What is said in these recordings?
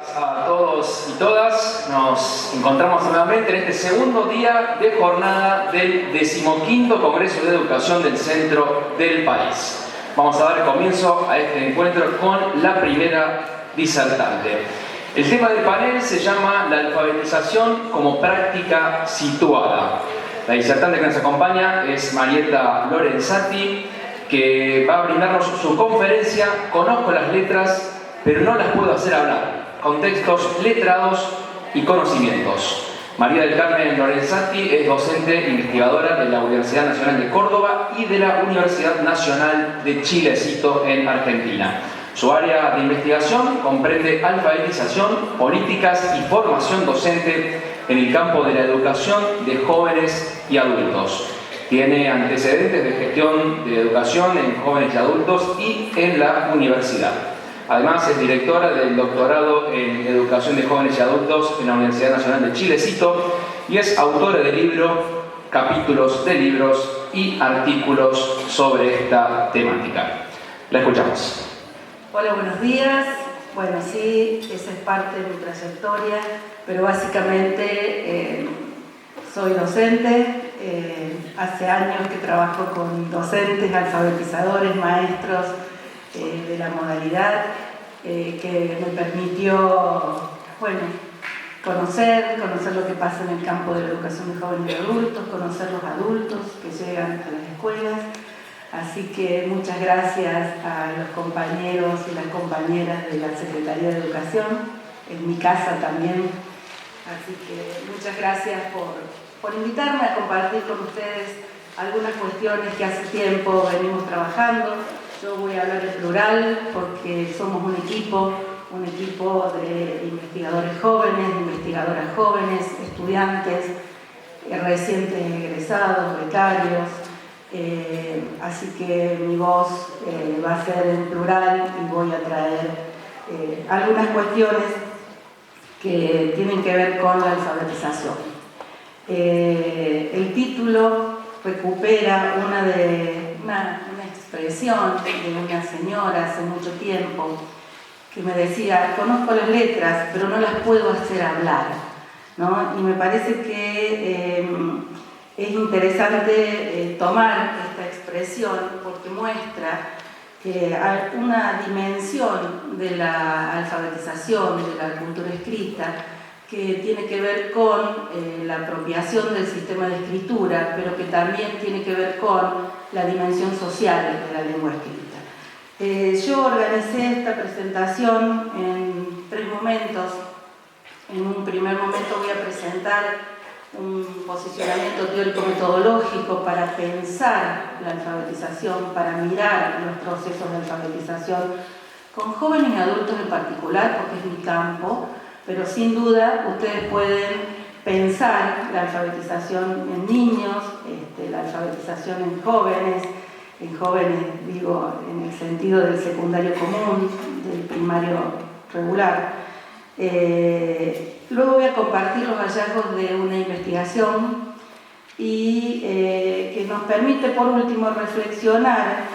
A todos y todas, nos encontramos nuevamente en este segundo día de jornada del 15º Congreso de Educación del Centro del país. Vamos a dar comienzo a este encuentro con la primera disertante. El tema del panel se llama la alfabetización como práctica situada. La disertante que nos acompaña es Marieta Lorenzati, que va a brindarnos su conferencia Conozco las letras, pero no las puedo hacer hablar. Contextos letrados y conocimientos. María del Carmen Lorenzati es docente investigadora de la Universidad Nacional de Córdoba y de la Universidad Nacional de Chilecito en Argentina. Su área de investigación comprende alfabetización, políticas y formación docente en el campo de la educación de jóvenes y adultos. Tiene antecedentes de gestión de educación en jóvenes y adultos y en la universidad. Además, es directora del doctorado en Educación de Jóvenes y Adultos en la Universidad Nacional de Chilecito y es autora de libros, capítulos de libros y artículos sobre esta temática. La escuchamos. Hola, buenos días. Bueno, sí, esa es parte de mi trayectoria, pero básicamente soy docente. Hace años que trabajo con docentes, alfabetizadores, maestros, de la modalidad que me permitió, bueno, conocer lo que pasa en el campo de la educación de jóvenes y adultos, conocer los adultos que llegan a las escuelas. Así que muchas gracias a los compañeros y las compañeras de la Secretaría de Educación, en mi casa también. Así que muchas gracias por invitarme a compartir con ustedes algunas cuestiones que hace tiempo venimos trabajando. Yo voy a hablar en plural porque somos un equipo de investigadores jóvenes, investigadoras jóvenes, estudiantes, recientes egresados, becarios. Así que mi voz va a ser en plural y voy a traer algunas cuestiones que tienen que ver con la alfabetización. El título recupera una expresión de una señora hace mucho tiempo que me decía: conozco las letras, pero no las puedo hacer hablar, ¿no? Y me parece que es interesante tomar esta expresión porque muestra que hay una dimensión de la alfabetización, de la cultura escrita, que tiene que ver con la apropiación del sistema de escritura, pero que también tiene que ver con la dimensión social de la lengua escrita. Yo organicé esta presentación en 3 momentos. En un primer momento voy a presentar un posicionamiento teórico-metodológico para pensar la alfabetización, para mirar los procesos de alfabetización con jóvenes y adultos en particular, porque es mi campo, pero sin duda ustedes pueden pensar la alfabetización en niños, la alfabetización en jóvenes digo en el sentido del secundario común, del primario regular. Luego voy a compartir los hallazgos de una investigación y que nos permite por último reflexionar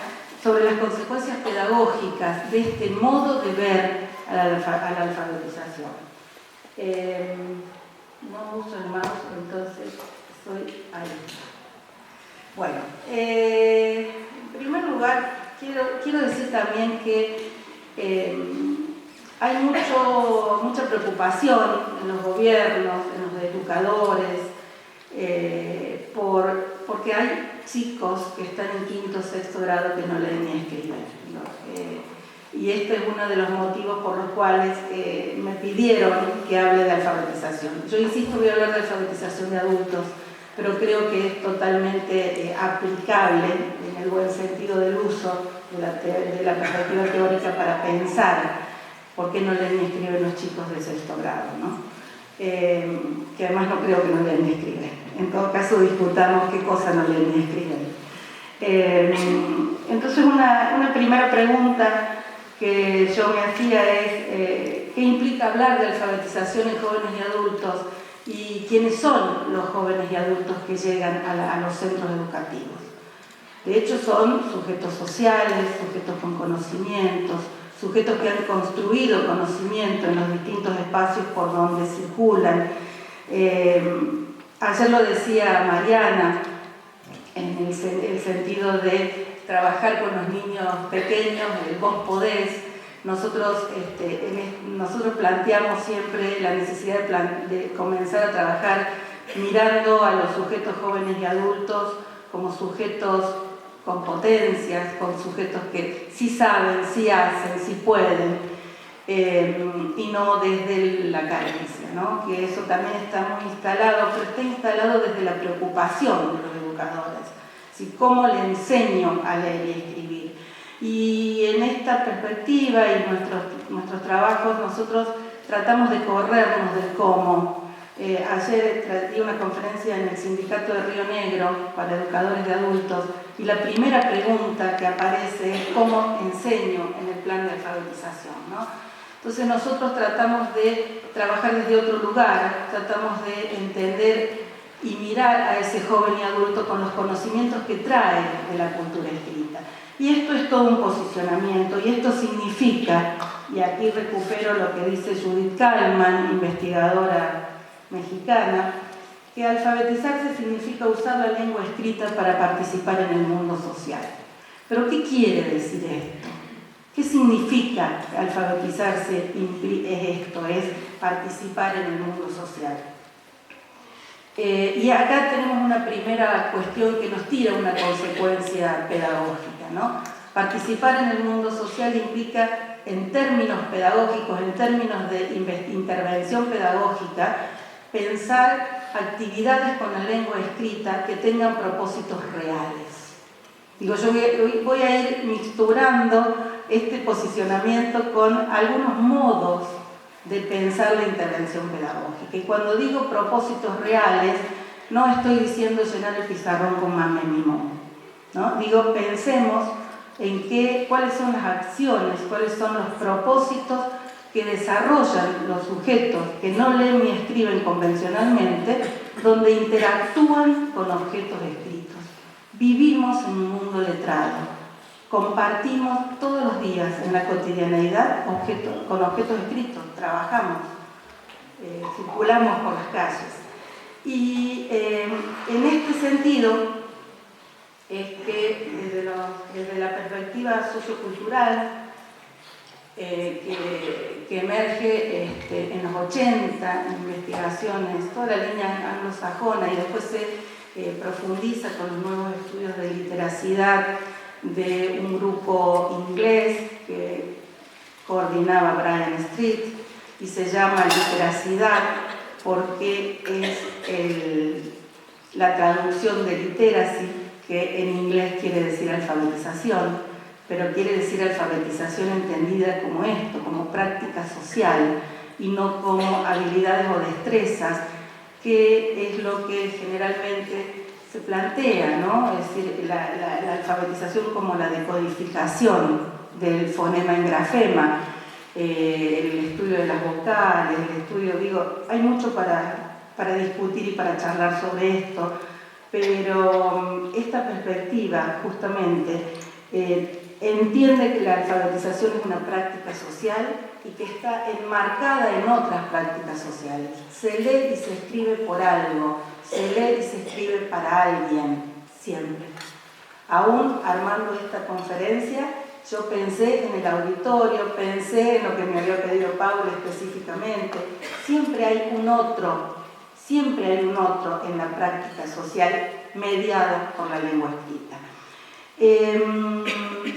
sobre las consecuencias pedagógicas de este modo de ver a la alfabetización. No uso el mouse, entonces estoy ahí. Bueno, en primer lugar, quiero decir también que hay mucha preocupación en los gobiernos, en los educadores, porque hay chicos que están en 5º o 6º grado que no leen ni escriben, ¿no? Y este es uno de los motivos por los cuales me pidieron que hable de alfabetización. Yo insisto, voy a hablar de alfabetización de adultos, pero creo que es totalmente aplicable en el buen sentido del uso de la perspectiva teórica para pensar por qué no leen ni escriben los chicos de 6º grado, ¿no? Que además no creo que no leen ni escriben. En todo caso, discutamos qué cosa no leen ni escriben. Entonces, una primera pregunta que yo me hacía es ¿qué implica hablar de alfabetización en jóvenes y adultos? ¿Y quiénes son los jóvenes y adultos que llegan a los centros educativos? De hecho, son sujetos sociales, sujetos con conocimientos, sujetos que han construido conocimiento en los distintos espacios por donde circulan. Ayer lo decía Mariana, en el sentido de trabajar con los niños pequeños, el vos podés. Nosotros planteamos siempre la necesidad de comenzar a trabajar mirando a los sujetos jóvenes y adultos como sujetos con potencias, con sujetos que sí saben, sí hacen, sí pueden, y no desde la carencia, ¿no? Que eso también está muy instalado, pero está instalado desde la preocupación de los educadores. ¿Sí? ¿Cómo le enseño a leer y escribir? Y en esta perspectiva y nuestros trabajos nosotros tratamos de corrernos del cómo. Ayer di una conferencia en el Sindicato de Río Negro para educadores de adultos y la primera pregunta que aparece es ¿cómo enseño en el plan de alfabetización? ¿No? Entonces nosotros tratamos de trabajar desde otro lugar, tratamos de entender y mirar a ese joven y adulto con los conocimientos que trae de la cultura escrita. Y esto es todo un posicionamiento, y esto significa, y aquí recupero lo que dice Judith Kallman, investigadora mexicana, que alfabetizarse significa usar la lengua escrita para participar en el mundo social. ¿Pero qué quiere decir esto? ¿Qué significa alfabetizarse? Es esto, es participar en el mundo social. Y acá tenemos una primera cuestión que nos tira una consecuencia pedagógica, ¿no? Participar en el mundo social implica, en términos pedagógicos, en términos de intervención pedagógica, pensar actividades con la lengua escrita que tengan propósitos reales. Digo, yo voy a ir mixturando este posicionamiento con algunos modos de pensar la intervención pedagógica. Y cuando digo propósitos reales, no estoy diciendo llenar el pizarrón con mame mimón, ¿no? Digo, pensemos en cuáles son las acciones, cuáles son los propósitos que desarrollan los sujetos que no leen ni escriben convencionalmente, donde interactúan con objetos escritos. Vivimos en un mundo letrado. Compartimos todos los días en la cotidianeidad con objetos escritos, trabajamos, circulamos por las calles. Y en este sentido es que desde la perspectiva sociocultural que emerge en los 80, en investigaciones, toda la línea anglosajona, y después se profundiza con los nuevos estudios de literacidad de un grupo inglés que coordinaba Brian Street y se llama literacidad porque es la traducción de literacy, que en inglés quiere decir alfabetización, pero quiere decir alfabetización entendida como esto, como práctica social y no como habilidades o destrezas, que es lo que generalmente se plantea, ¿no? Es decir, la alfabetización como la decodificación del fonema en grafema, el estudio de las vocales, el estudio, hay mucho para discutir y para charlar sobre esto, pero esta perspectiva justamente entiende que la alfabetización es una práctica social y que está enmarcada en otras prácticas sociales. Se lee y se escribe por algo, se lee y se escribe para alguien, siempre. Aún armando esta conferencia, yo pensé en el auditorio, pensé en lo que me había pedido Paula específicamente. Siempre hay un otro en la práctica social mediada por la lengua escrita.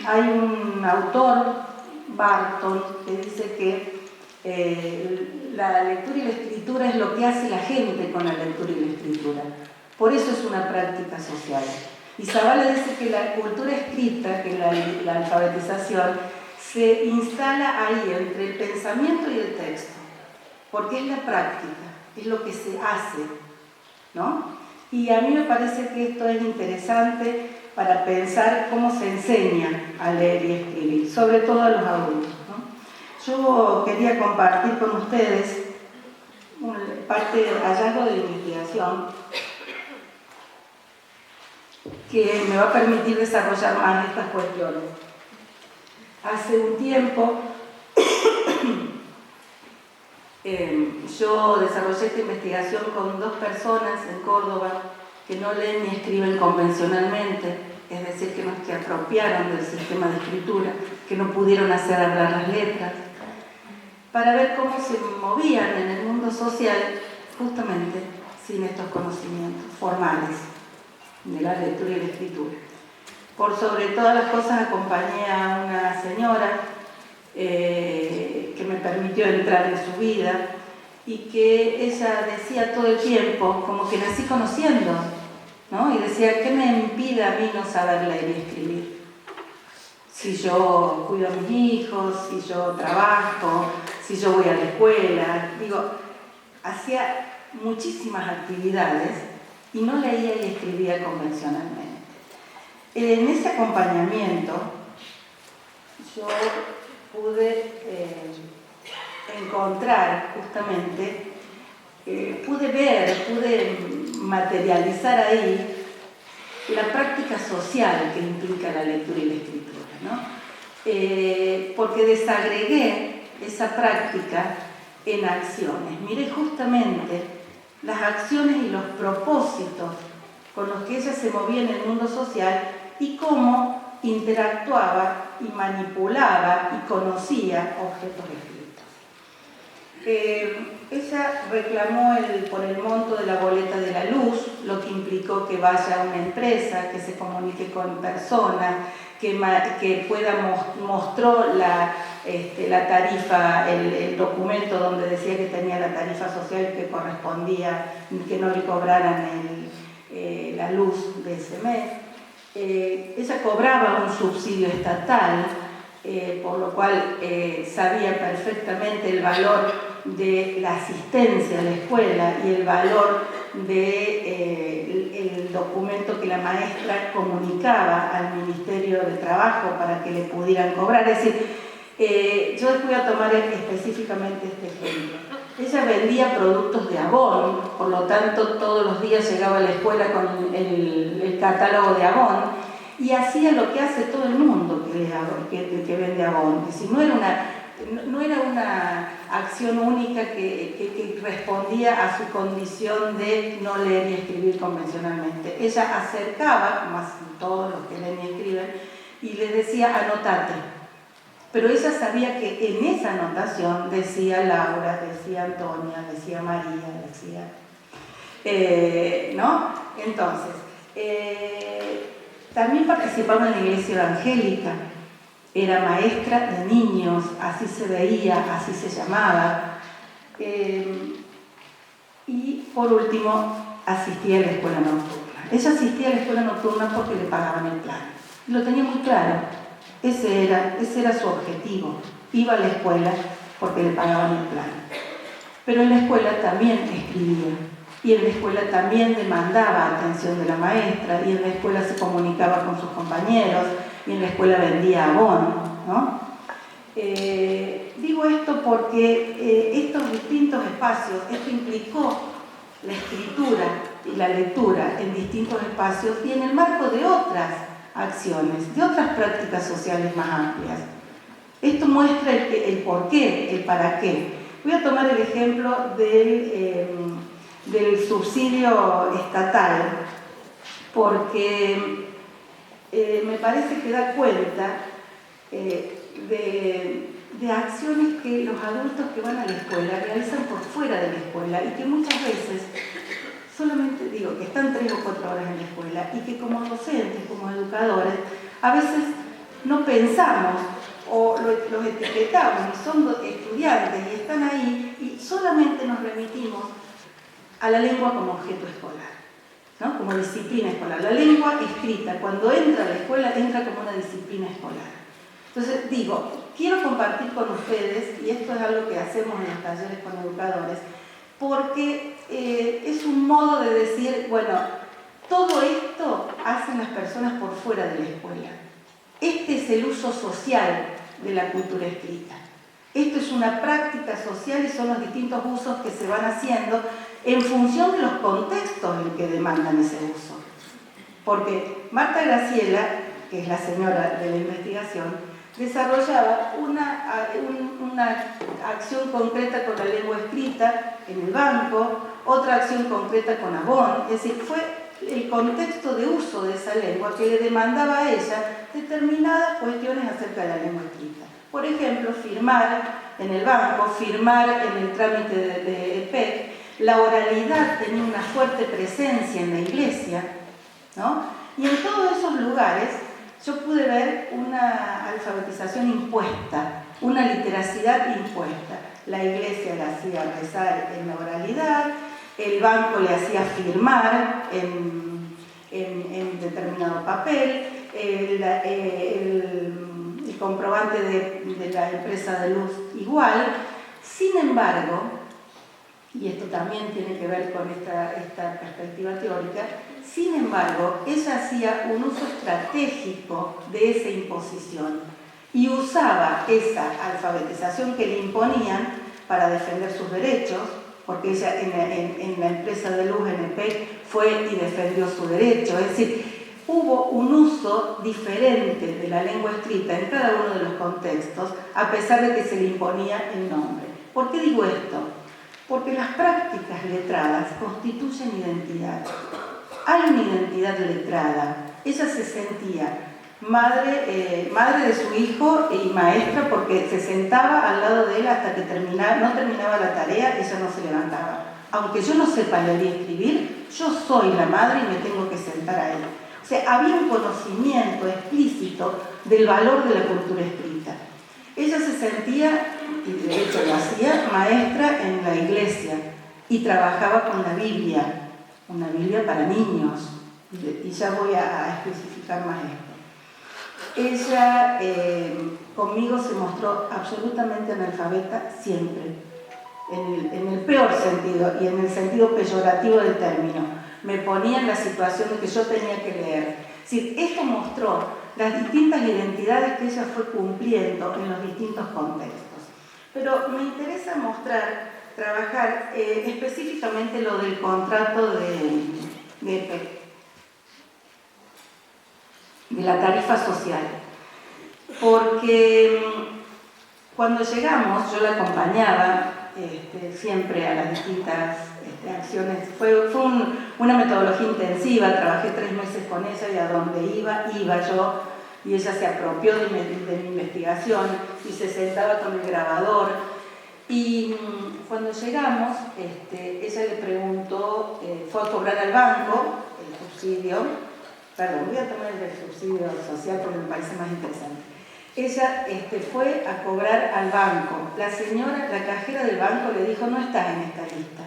Hay un autor, Barton, que dice que la lectura y la escritura es lo que hace la gente con la lectura y la escritura. Por eso es una práctica social. Y Zavala dice que la cultura escrita, que la alfabetización, se instala ahí entre el pensamiento y el texto, porque es la práctica, es lo que se hace, ¿no? Y a mí me parece que esto es interesante para pensar cómo se enseña a leer y escribir, sobre todo a los adultos, ¿no? Yo quería compartir con ustedes parte del hallazgo de la investigación que me va a permitir desarrollar más estas cuestiones. Hace un tiempo Yo desarrollé esta investigación con 2 personas en Córdoba que no leen ni escriben convencionalmente, es decir, que no se apropiaron del sistema de escritura, que no pudieron hacer hablar las letras, para ver cómo se movían en el mundo social justamente sin estos conocimientos formales de la lectura y la escritura. Por sobre todas las cosas acompañé a una señora que me permitió entrar en su vida y que ella decía todo el tiempo como que nací conociendo, ¿no? Y decía, ¿qué me impide a mí no saber leer y escribir? Si yo cuido a mis hijos, si yo trabajo, si yo voy a la escuela, digo, hacía muchísimas actividades y no leía y escribía convencionalmente. En ese acompañamiento yo pude encontrar justamente, pude materializar ahí la práctica social que implica la lectura y la escritura, ¿no? Porque desagregué esa práctica en acciones. Miré justamente las acciones y los propósitos con los que ella se movía en el mundo social y cómo interactuaba y manipulaba y conocía objetos escritos. Ella reclamó por el monto de la boleta de la luz, lo que implicó que vaya a una empresa, que se comunique con personas, que mostró la tarifa, el documento donde decía que tenía la tarifa social que correspondía, que no le cobraran la luz de ese mes. Ella cobraba un subsidio estatal, por lo cual sabía perfectamente el valor de la asistencia a la escuela y el valor del documento que la maestra comunicaba al Ministerio de Trabajo para que le pudieran cobrar. Es decir, yo voy a tomar específicamente este ejemplo. Ella vendía productos de Avon, por lo tanto todos los días llegaba a la escuela con el catálogo de Avon y hacía lo que hace todo el mundo que vende Avon. Es decir, no era una acción única que respondía a su condición de no leer y escribir convencionalmente. Ella acercaba, como hacen todos los que leen y escriben, y les decía, anotate. Pero ella sabía que en esa anotación decía Laura, decía Antonia, decía María, decía... ¿no? Entonces, también participaba en la iglesia evangélica, era maestra de niños, así se veía, así se llamaba. Y por último, asistía a la escuela nocturna. Ella asistía a la escuela nocturna porque le pagaban el plan. Y lo tenía muy claro. Ese era su objetivo. Iba a la escuela porque le pagaban el plan. Pero en la escuela también escribía. Y en la escuela también demandaba atención de la maestra. Y en la escuela se comunicaba con sus compañeros. Y en la escuela vendía Avon, ¿no? Digo esto porque estos distintos espacios, esto implicó la escritura y la lectura en distintos espacios y en el marco de otras acciones, de otras prácticas sociales más amplias. Esto muestra el por qué, el para qué. Voy a tomar el ejemplo del subsidio estatal, porque me parece que da cuenta de acciones que los adultos que van a la escuela realizan por fuera de la escuela y que muchas veces solamente digo que están 3 o 4 horas en la escuela y que como docentes, como educadores, a veces no pensamos o los etiquetamos y son estudiantes y están ahí y solamente nos remitimos a la lengua como objeto escolar, ¿no? Como disciplina escolar. La lengua escrita, cuando entra a la escuela, entra como una disciplina escolar. Entonces digo, quiero compartir con ustedes, y esto es algo que hacemos en los talleres con educadores, porque es un modo de decir, bueno, todo esto hacen las personas por fuera de la escuela. Este es el uso social de la cultura escrita. Esto es una práctica social y son los distintos usos que se van haciendo en función de los contextos en que demandan ese uso. Porque Marta Graciela que es la señora de la investigación, desarrollaba una acción concreta con la lengua escrita en el banco, otra acción concreta con Avon, es decir, fue el contexto de uso de esa lengua que le demandaba a ella determinadas cuestiones acerca de la lengua escrita. Por ejemplo, firmar en el banco, firmar en el trámite de EPEC, la oralidad tenía una fuerte presencia en la iglesia, ¿no? Y en todos esos lugares yo pude ver una alfabetización impuesta, una literacidad impuesta. La iglesia le hacía rezar en la oralidad, el banco le hacía firmar en determinado papel, el comprobante de la empresa de luz igual. Sin embargo, y esto también tiene que ver con esta perspectiva teórica, sin embargo, ella hacía un uso estratégico de esa imposición y usaba esa alfabetización que le imponían para defender sus derechos, porque ella en la empresa de luz, en el PEC, fue y defendió su derecho. Es decir, hubo un uso diferente de la lengua escrita en cada uno de los contextos, a pesar de que se le imponía el nombre. ¿Por qué digo esto? Porque las prácticas letradas constituyen identidad. Hay una identidad letrada. Ella se sentía madre de su hijo y maestra porque se sentaba al lado de él hasta que no terminaba la tarea, ella no se levantaba. Aunque yo no sepa leer y escribir, yo soy la madre y me tengo que sentar ahí. O sea, había un conocimiento explícito del valor de la cultura escrita. Ella se sentía, y de hecho lo hacía, maestra en la iglesia y trabajaba con la Biblia, una Biblia para niños, y ya voy a especificar más esto. Ella conmigo se mostró absolutamente analfabeta siempre, en el peor sentido y en el sentido peyorativo del término. Me ponía en la situación de que yo tenía que leer. Es decir, esto mostró las distintas identidades que ella fue cumpliendo en los distintos contextos. Pero me interesa trabajar específicamente lo del contrato de EPEC, de la tarifa social, porque cuando llegamos yo la acompañaba siempre a las distintas acciones. Fue una metodología intensiva, trabajé 3 meses con ella y a donde iba yo, y ella se apropió de mi investigación y se sentaba con el grabador. Y cuando llegamos, ella le preguntó, fue a cobrar al banco el subsidio. Perdón, voy a tomar el subsidio social porque me parece más interesante. Ella fue a cobrar al banco. La cajera del banco le dijo, no estás en esta lista.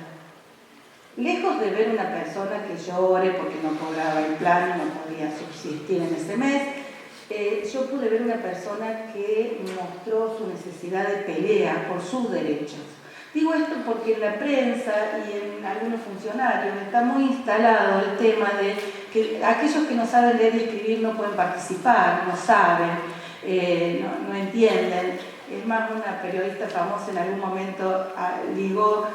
Lejos de ver una persona que llore porque no cobraba el plan, no podía subsistir en ese mes, yo pude ver una persona que mostró su necesidad de pelea por sus derechos. Digo esto porque en la prensa y en algunos funcionarios está muy instalado el tema de que aquellos que no saben leer y escribir no pueden participar, no saben, no entienden. Es más, una periodista famosa en algún momento ligó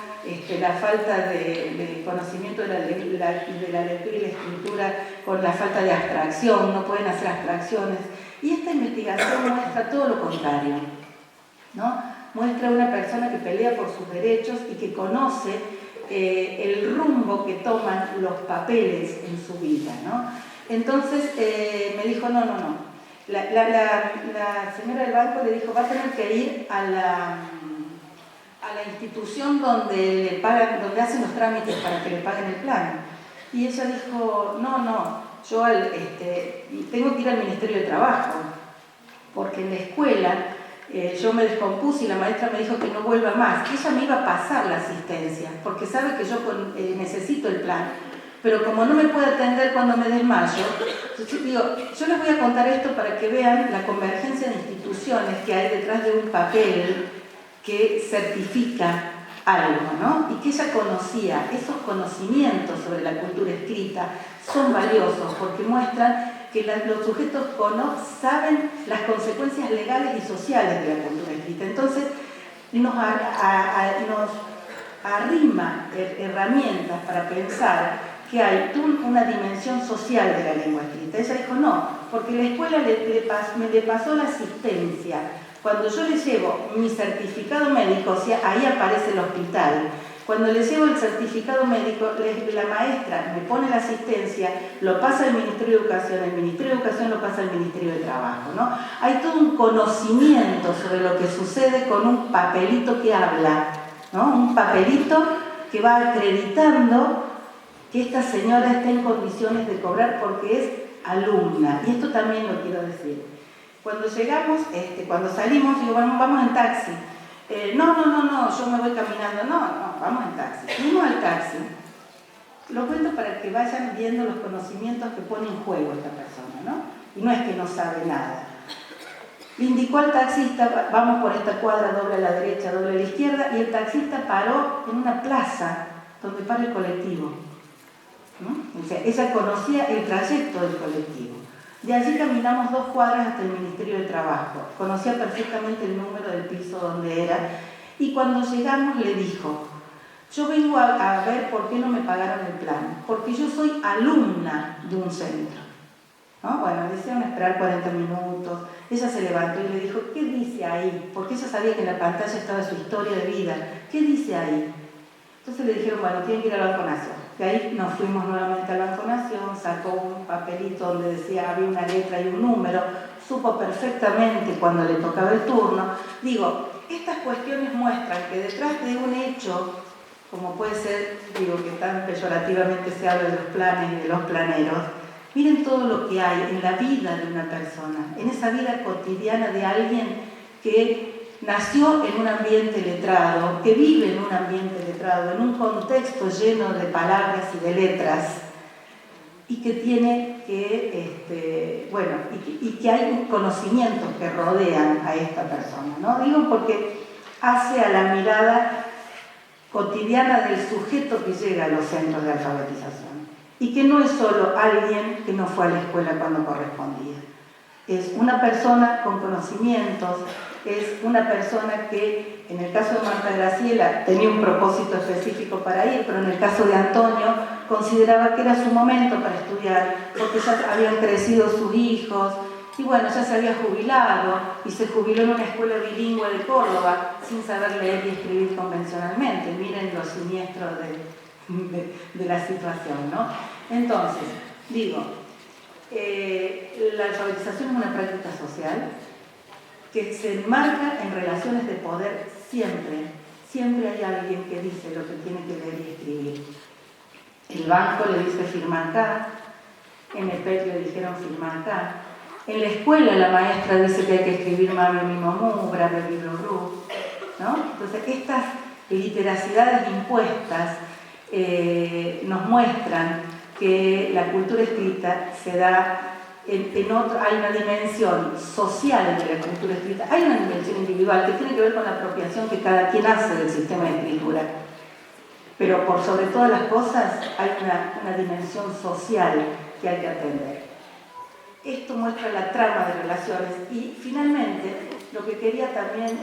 la falta de conocimiento de la lectura y la escritura con la falta de abstracción, no pueden hacer abstracciones. Y esta investigación muestra todo lo contrario, ¿no? Muestra una persona que pelea por sus derechos y que conoce el rumbo que toman los papeles en su vida, ¿no? Entonces me dijo, no. La señora del banco le dijo, va a tener que ir a la institución donde hacen los trámites para que le paguen el plan. Y ella dijo, no, yo tengo que ir al Ministerio de Trabajo, porque en la escuela yo me descompuse y la maestra me dijo que no vuelva más. Ella me iba a pasar la asistencia, porque sabe que yo necesito el plan. Pero como no me puede atender cuando me desmayo, yo les voy a contar esto para que vean la convergencia de instituciones que hay detrás de un papel que certifica algo, ¿no? Y que ella conocía. Esos conocimientos sobre la cultura escrita son valiosos porque muestran que los sujetos saben las consecuencias legales y sociales de la cultura escrita. Entonces, nos arrima herramientas para pensar que hay una dimensión social de la lengua escrita. Ella dijo, no, porque la escuela me pasó la asistencia. Cuando yo le llevo mi certificado médico, o sea, ahí aparece el hospital. Cuando le llevo el certificado médico, la maestra me pone la asistencia, lo pasa al Ministerio de Educación, el Ministerio de Educación lo pasa al Ministerio de Trabajo, ¿no? Hay todo un conocimiento sobre lo que sucede con un papelito que habla, ¿no? Un papelito que va acreditando que esta señora está en condiciones de cobrar porque es alumna. Y esto también lo quiero decir. Cuando llegamos, cuando salimos, digo, bueno, vamos en taxi. No, yo me voy caminando. No, vamos en taxi. Fuimos al taxi. Lo cuento para que vayan viendo los conocimientos que pone en juego esta persona, ¿no? Y no es que no sabe nada. Le indicó al taxista, vamos por esta cuadra, doble a la derecha, doble a la izquierda, y el taxista paró en una plaza donde para el colectivo, ¿no? O sea, ella conocía el trayecto del colectivo. De allí caminamos 2 cuadras hasta el Ministerio de Trabajo. Conocía perfectamente el número del piso donde era. Y cuando llegamos le dijo, yo vengo a ver por qué no me pagaron el plan. Porque yo soy alumna de un centro, ¿no? Bueno, le hicieron esperar 40 minutos. Ella se levantó y le dijo, ¿qué dice ahí? Porque ella sabía que en la pantalla estaba su historia de vida. ¿Qué dice ahí? Entonces le dijeron, bueno, tienen que ir al Banco Nación. De ahí nos fuimos nuevamente al Banco Nación, sacó un papelito donde decía, había una letra y un número, supo perfectamente cuando le tocaba el turno. Digo, estas cuestiones muestran que detrás de un hecho, como puede ser, digo, que tan peyorativamente se habla de los planes y de los planeros, miren todo lo que hay en la vida de una persona, en esa vida cotidiana de alguien que nació en un ambiente letrado, que vive en un ambiente letrado, en un contexto lleno de palabras y de letras, y que tiene que, y que hay conocimientos que rodean a esta persona, ¿no? Digo porque hace a la mirada cotidiana del sujeto que llega a los centros de alfabetización, y que no es solo alguien que no fue a la escuela cuando correspondía. Es una persona con conocimientos, es una persona que, en el caso de Marta Graciela, tenía un propósito específico para ir, pero en el caso de Antonio, consideraba que era su momento para estudiar, porque ya habían crecido sus hijos, y bueno, ya se había jubilado, y se jubiló en una escuela bilingüe de Córdoba, sin saber leer y escribir convencionalmente. Miren lo siniestro de la situación, ¿no? Entonces, digo, la alfabetización es una práctica social que se enmarca en relaciones de poder siempre hay alguien que dice lo que tiene que leer y escribir. El banco le dice firma acá, en el PET le dijeron firma acá, en la escuela la maestra dice que hay que escribir mami, mi mamú, brave libro bru, ¿no? Entonces estas literacidades impuestas nos muestran que la cultura escrita se da hay una dimensión social de la cultura escrita, hay una dimensión individual que tiene que ver con la apropiación que cada quien hace del sistema de escritura, pero por sobre todas las cosas hay una dimensión social que hay que atender. Esto muestra la trama de relaciones y finalmente lo que quería también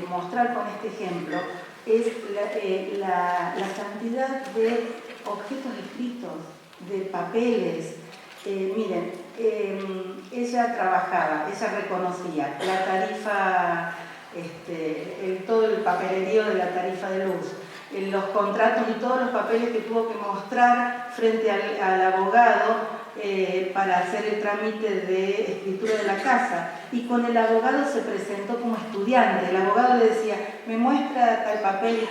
mostrar con este ejemplo es la cantidad de objetos escritos, de papeles. Miren, ella trabajaba, ella reconocía la tarifa, todo el papelerío de la tarifa de luz, los contratos y todos los papeles que tuvo que mostrar frente al abogado para hacer el trámite de escritura de la casa. Y con el abogado se presentó como estudiante. El abogado le decía, me muestra tal papel,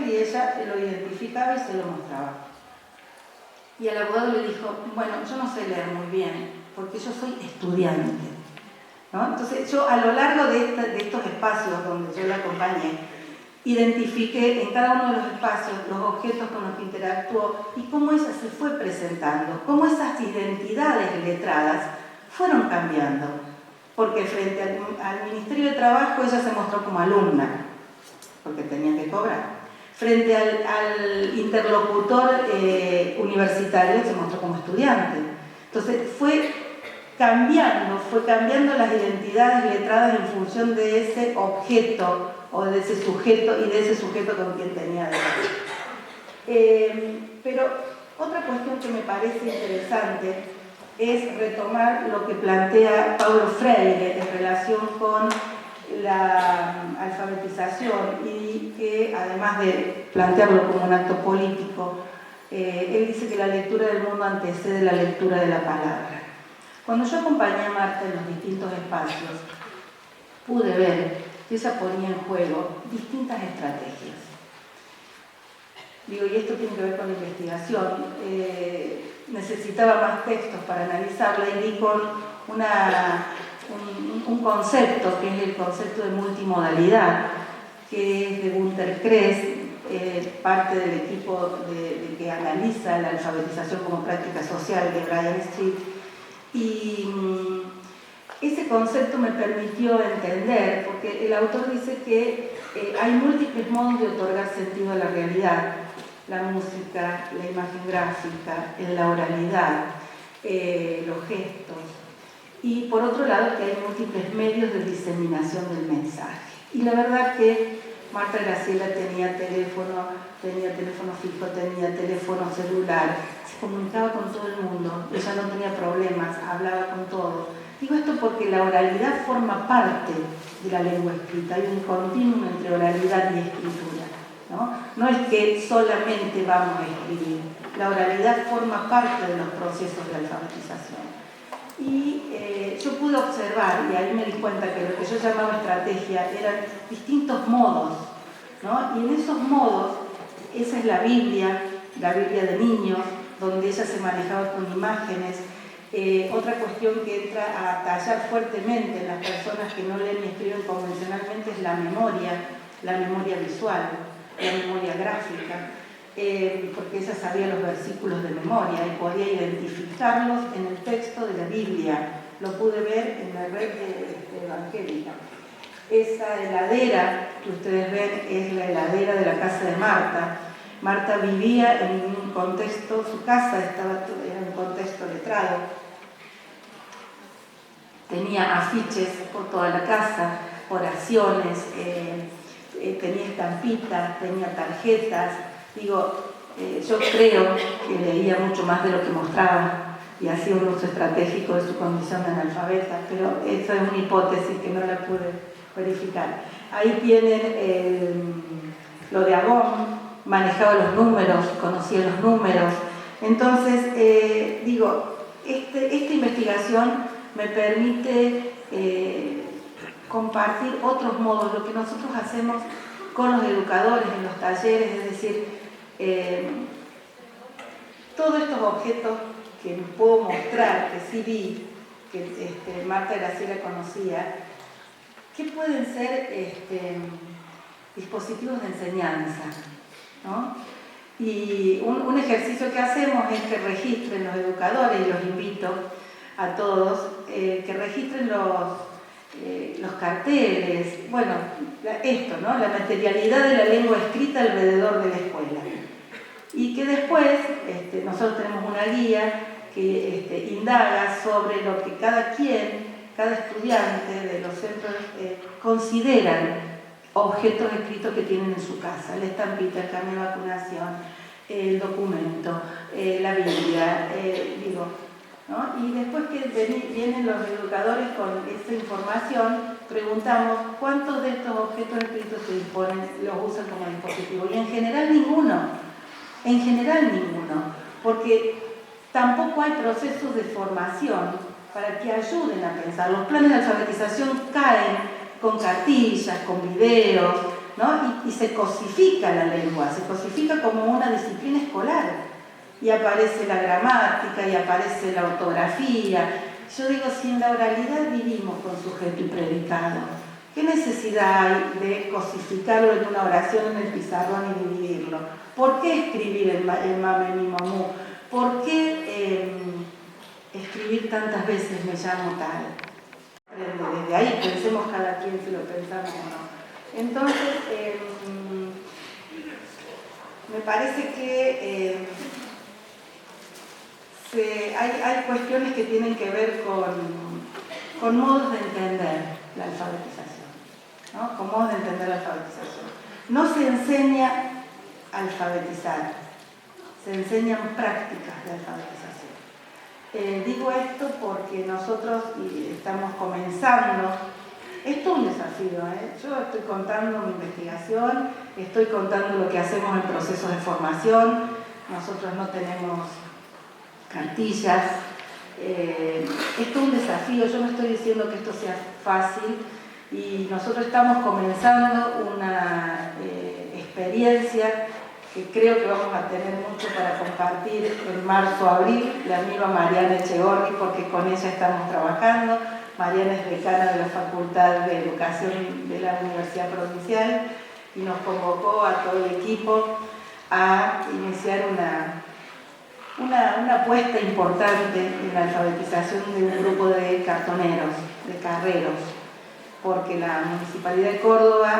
y ella lo identificaba y se lo mostraba. Y el abogado le dijo, bueno, yo no sé leer muy bien, porque yo soy estudiante, ¿no? Entonces yo a lo largo de estos espacios donde yo la acompañé, identifiqué en cada uno de los espacios los objetos con los que interactuó y cómo ella se fue presentando, cómo esas identidades letradas fueron cambiando. Porque frente al Ministerio de Trabajo ella se mostró como alumna, porque tenía que cobrar. Frente al interlocutor universitario se mostró como estudiante. Entonces fue cambiando las identidades letradas en función de ese objeto o de ese sujeto y de ese sujeto con quien tenía delante. Pero otra cuestión que me parece interesante es retomar lo que plantea Paulo Freire en relación con la alfabetización y que, además de plantearlo como un acto político, él dice que la lectura del mundo antecede la lectura de la palabra. Cuando yo acompañé a Marta en los distintos espacios, pude ver que ella ponía en juego distintas estrategias. Digo, y esto tiene que ver con la investigación. Necesitaba más textos para analizarla y di con un concepto, que es el concepto de multimodalidad, que es de Günter Kress, parte del equipo que analiza la alfabetización como práctica social de Bryan Street. Y ese concepto me permitió entender, porque el autor dice que hay múltiples modos de otorgar sentido a la realidad: la música, la imagen gráfica, en la oralidad, los gestos. Y por otro lado, que hay múltiples medios de diseminación del mensaje. Y la verdad que Marta Graciela tenía teléfono fijo, tenía teléfono celular, se comunicaba con todo el mundo, ella no tenía problemas, hablaba con todos. Digo esto porque la oralidad forma parte de la lengua escrita, hay un continuum entre oralidad y escritura, ¿no? No es que solamente vamos a escribir, la oralidad forma parte de los procesos de alfabetización. Y yo pude observar, y ahí me di cuenta que lo que yo llamaba estrategia eran distintos modos, ¿no? Y en esos modos, esa es la Biblia de niños, donde ella se manejaba con imágenes. Otra cuestión que entra a tallar fuertemente en las personas que no leen y escriben convencionalmente es la memoria visual, la memoria gráfica. Porque ella sabía los versículos de memoria y podía identificarlos en el texto de la Biblia. Lo pude ver en la red evangélica. Esa heladera que ustedes ven es la heladera de la casa de Marta. Marta vivía en un contexto, su casa era un contexto letrado. Tenía afiches por toda la casa, oraciones, tenía estampitas, tenía tarjetas. Digo, yo creo que leía mucho más de lo que mostraba y hacía un uso estratégico de su condición de analfabeta, pero eso es una hipótesis que no la pude verificar. Ahí tienen lo de Agón, manejaba los números, conocía los números. Entonces, esta investigación me permite compartir otros modos, lo que nosotros hacemos con los educadores en los talleres, es decir, todos estos objetos que puedo mostrar, que sí vi, que Marta Graciela conocía, ¿qué pueden ser dispositivos de enseñanza, ¿no? Y un ejercicio que hacemos es que registren los educadores, y los invito a todos, que registren los carteles, bueno, esto, ¿no? La materialidad de la lengua escrita alrededor de la escuela. Y que después, nosotros tenemos una guía que indaga sobre lo que cada estudiante de los centros consideran objetos escritos que tienen en su casa: la estampita, el carnet de vacunación, el documento, la Biblia, ¿no? Y después que vienen los educadores con esta información, preguntamos cuántos de estos objetos escritos se disponen, los usan como dispositivo. Y en general ninguno, porque tampoco hay procesos de formación para que ayuden a pensar. Los planes de alfabetización caen con cartillas, con videos, ¿no? Y se cosifica la lengua, se cosifica como una disciplina escolar. Y aparece la gramática, y aparece la ortografía. Yo digo, si en la oralidad vivimos con sujeto y predicado, ¿qué necesidad hay de cosificarlo en una oración en el pizarrón y dividirlo? ¿Por qué escribir el mame, mi mamú? ¿Por qué escribir tantas veces me llamo tal? Desde ahí pensemos cada quien si lo pensamos o no. Entonces, me parece que hay cuestiones que tienen que ver con modos de entender la alfabetización, ¿no? Con modos de entender la alfabetización. No se enseña a alfabetizar, se enseñan prácticas de alfabetización. Digo esto porque nosotros estamos comenzando. Es todo un desafío, ¿eh? Yo estoy contando mi investigación, estoy contando lo que hacemos en procesos de formación. Nosotros no tenemos cartillas. Es todo un desafío. Yo no estoy diciendo que esto sea fácil y nosotros estamos comenzando una experiencia que creo que vamos a tener mucho para compartir en marzo o abril. Le admiro a Mariana Echegorri porque con ella estamos trabajando. Mariana es decana de la Facultad de Educación de la Universidad Provincial y nos convocó a todo el equipo a iniciar una apuesta importante en la alfabetización de un grupo de cartoneros, de carreros, porque la Municipalidad de Córdoba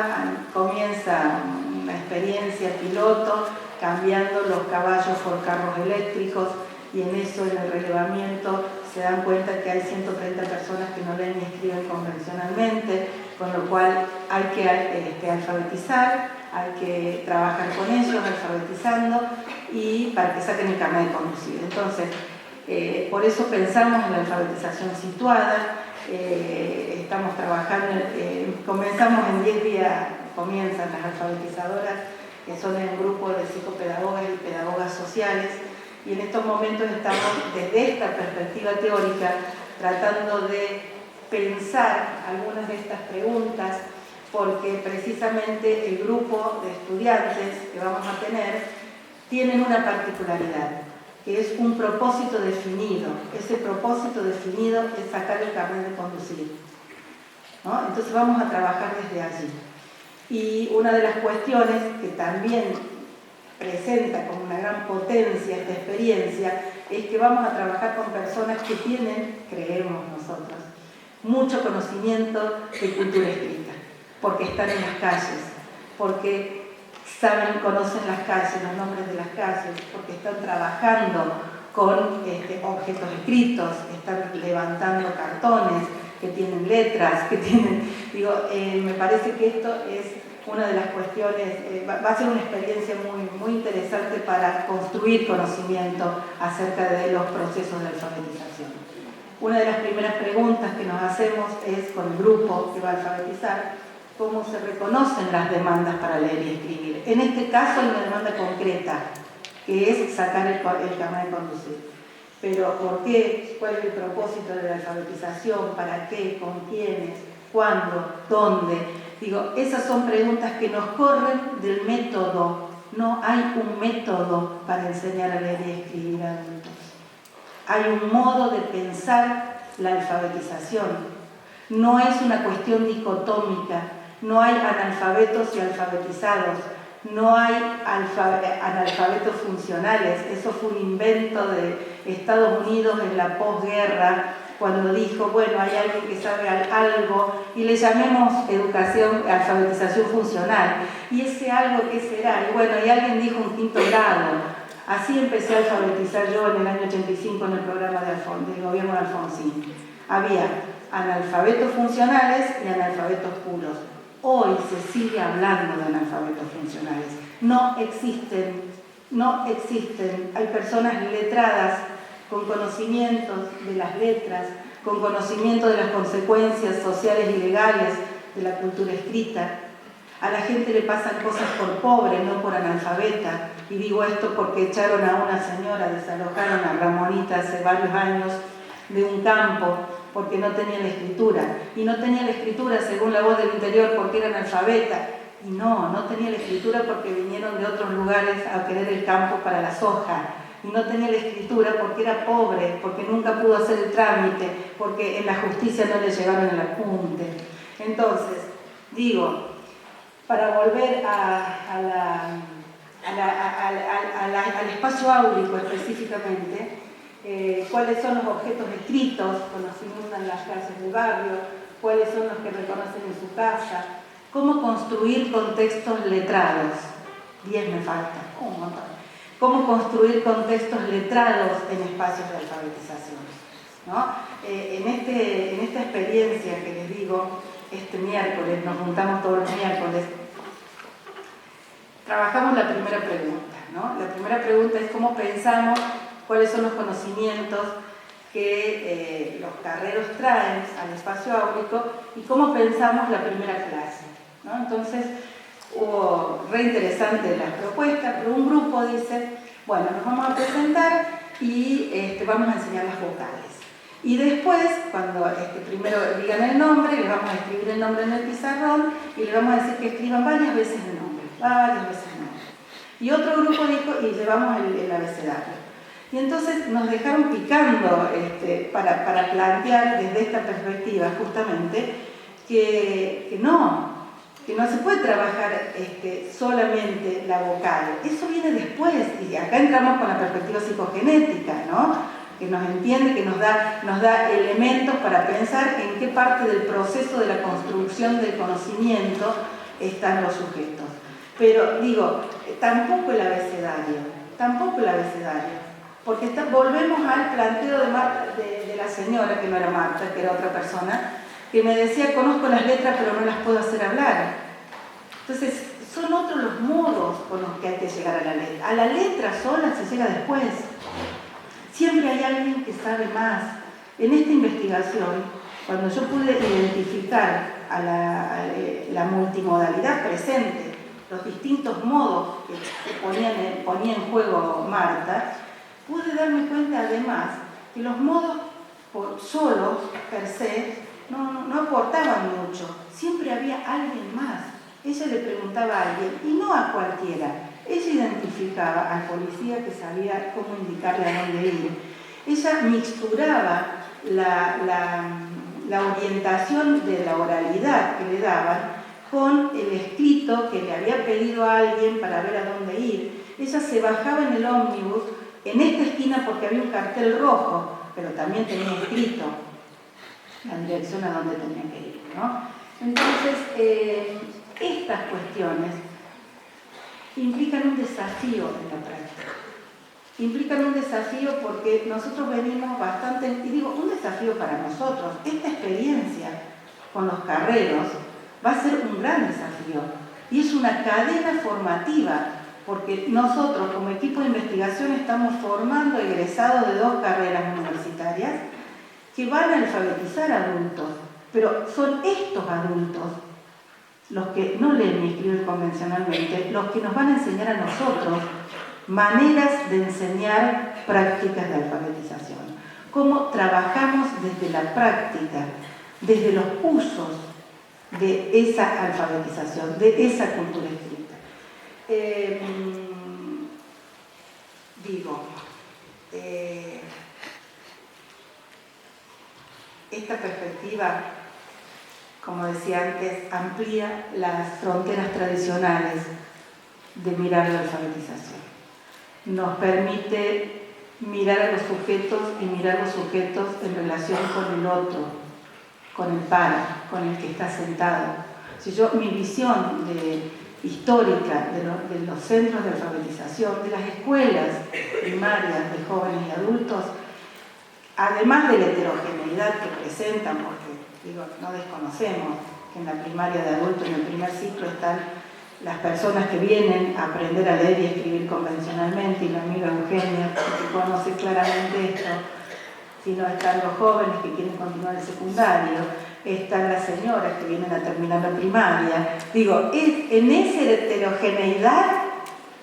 comienza una experiencia piloto cambiando los caballos por carros eléctricos y en eso, en el relevamiento, se dan cuenta que hay 130 personas que no leen ni escriben convencionalmente, con lo cual hay que alfabetizar, hay que trabajar con ellos, alfabetizando, y para que saquen el carnet de conducir. Entonces, por eso pensamos en la alfabetización situada. Estamos trabajando, comenzamos en 10 días, comienzan las alfabetizadoras, que son un grupo de psicopedagogas y pedagogas sociales, y en estos momentos estamos desde esta perspectiva teórica tratando de pensar algunas de estas preguntas, porque precisamente el grupo de estudiantes que vamos a tener tienen una particularidad, que es un propósito definido. Ese propósito definido es sacar el carnet de conducir, ¿no? Entonces vamos a trabajar desde allí. Y una de las cuestiones que también presenta como una gran potencia esta experiencia es que vamos a trabajar con personas que tienen, creemos nosotros, mucho conocimiento de cultura escrita, porque están en las calles, porque saben, conocen las calles, los nombres de las calles, porque están trabajando con objetos escritos, están levantando cartones que tienen letras, que tienen... me parece que esto es una de las cuestiones, va a ser una experiencia muy interesante para construir conocimiento acerca de los procesos de alfabetización. Una de las primeras preguntas que nos hacemos es, con el grupo que va a alfabetizar, cómo se reconocen las demandas para leer y escribir. En este caso hay una demanda concreta, que es sacar el carnet de conducir. Pero ¿por qué? ¿Cuál es el propósito de la alfabetización? ¿Para qué? ¿Con quiénes? ¿Cuándo? ¿Dónde? Esas son preguntas que nos corren del método. No hay un método para enseñar a leer y escribir a adultos. Hay un modo de pensar la alfabetización. No es una cuestión dicotómica. No hay analfabetos y alfabetizados. No hay analfabetos funcionales. Eso fue un invento de Estados Unidos en la posguerra, cuando dijo, bueno, hay alguien que sabe algo y le llamemos alfabetización funcional. ¿Y ese algo qué será? Y bueno, y alguien dijo un 5º grado. Así empecé a alfabetizar yo en el año 85 en el programa del gobierno de Alfonsín. Había analfabetos funcionales y analfabetos puros. Hoy se sigue hablando de analfabetos funcionales. No existen. Hay personas letradas con conocimientos de las letras, con conocimiento de las consecuencias sociales y legales de la cultura escrita. A la gente le pasan cosas por pobre, no por analfabeta. Y digo esto porque echaron a una señora, desalojaron a Ramonita hace varios años de un campo porque no tenía la escritura. Y no tenía la escritura, según la Voz del Interior, porque era analfabeta. Y no tenía la escritura porque vinieron de otros lugares a querer el campo para la soja. Y no tenía la escritura porque era pobre, porque nunca pudo hacer el trámite, porque en la justicia no le llegaron el apunte. Entonces, para volver al espacio áurico específicamente, cuáles son los objetos escritos, cuando se inundan las calles del barrio, cuáles son los que reconocen en su casa, cómo construir contextos letrados. 10 me falta, un montón. Cómo construir contextos letrados en espacios de alfabetización, ¿no? En esta experiencia que les digo, este miércoles, nos juntamos todos los miércoles, trabajamos la primera pregunta, ¿no? La primera pregunta es cómo pensamos, cuáles son los conocimientos que los carreros traen al espacio áulico y cómo pensamos la primera clase, ¿no? Entonces, hubo re interesante las propuestas, pero un grupo dice, bueno, nos vamos a presentar y vamos a enseñar las vocales. Y después, cuando primero digan el nombre, les vamos a escribir el nombre en el pizarrón y les vamos a decir que escriban varias veces el nombre, varias veces el nombre. Y otro grupo dijo, y llevamos el abecedario. Y entonces nos dejaron picando para plantear desde esta perspectiva justamente que no se puede trabajar solamente la vocal. Eso viene después, y acá entramos con la perspectiva psicogenética, ¿no? Que nos entiende, que nos da elementos para pensar en qué parte del proceso de la construcción del conocimiento están los sujetos. Pero digo, tampoco el abecedario, porque volvemos al planteo de la señora, que no era Marta, que era otra persona, que me decía, conozco las letras pero no las puedo hacer hablar. Entonces, son otros los modos con los que hay que llegar a la letra. A la letra sola se llega después. Siempre hay alguien que sabe más. En esta investigación, cuando yo pude identificar a la multimodalidad presente, los distintos modos que ponía en juego Marta, pude darme cuenta además que los modos solos, per se, no aportaban mucho. Siempre había alguien más. Ella le preguntaba a alguien, y no a cualquiera. Ella identificaba al policía que sabía cómo indicarle a dónde ir. Ella mixturaba la orientación de la oralidad que le daban con el escrito que le había pedido a alguien para ver a dónde ir. Ella se bajaba en el ómnibus en esta esquina porque había un cartel rojo, pero también tenía escrito la dirección a donde tenía que ir, ¿no? Entonces, estas cuestiones implican un desafío en la práctica. Implican un desafío porque nosotros venimos bastante, y digo, un desafío para nosotros. Esta experiencia con los carreros va a ser un gran desafío y es una cadena formativa, porque nosotros como equipo de investigación estamos formando egresados de 2 carreras universitarias que van a alfabetizar adultos, pero son estos adultos los que no leen ni escriben convencionalmente, los que nos van a enseñar a nosotros maneras de enseñar prácticas de alfabetización. Cómo trabajamos desde la práctica, desde los usos de esa alfabetización, de esa cultura escrita. Esta perspectiva, como decía antes, amplía las fronteras tradicionales de mirar la alfabetización. Nos permite mirar a los sujetos y mirar los sujetos en relación con el otro, con el par, con el que está sentado. Si yo, mi visión histórica de los centros de alfabetización, de las escuelas primarias de jóvenes y adultos, además de la heterogeneidad que presentan, porque digo, no desconocemos que en la primaria de adultos, en el primer ciclo, están las personas que vienen a aprender a leer y escribir convencionalmente, y la amiga Eugenia, que conoce claramente esto, sino están los jóvenes que quieren continuar el secundario, están las señoras que vienen a terminar la primaria. Digo, en esa heterogeneidad,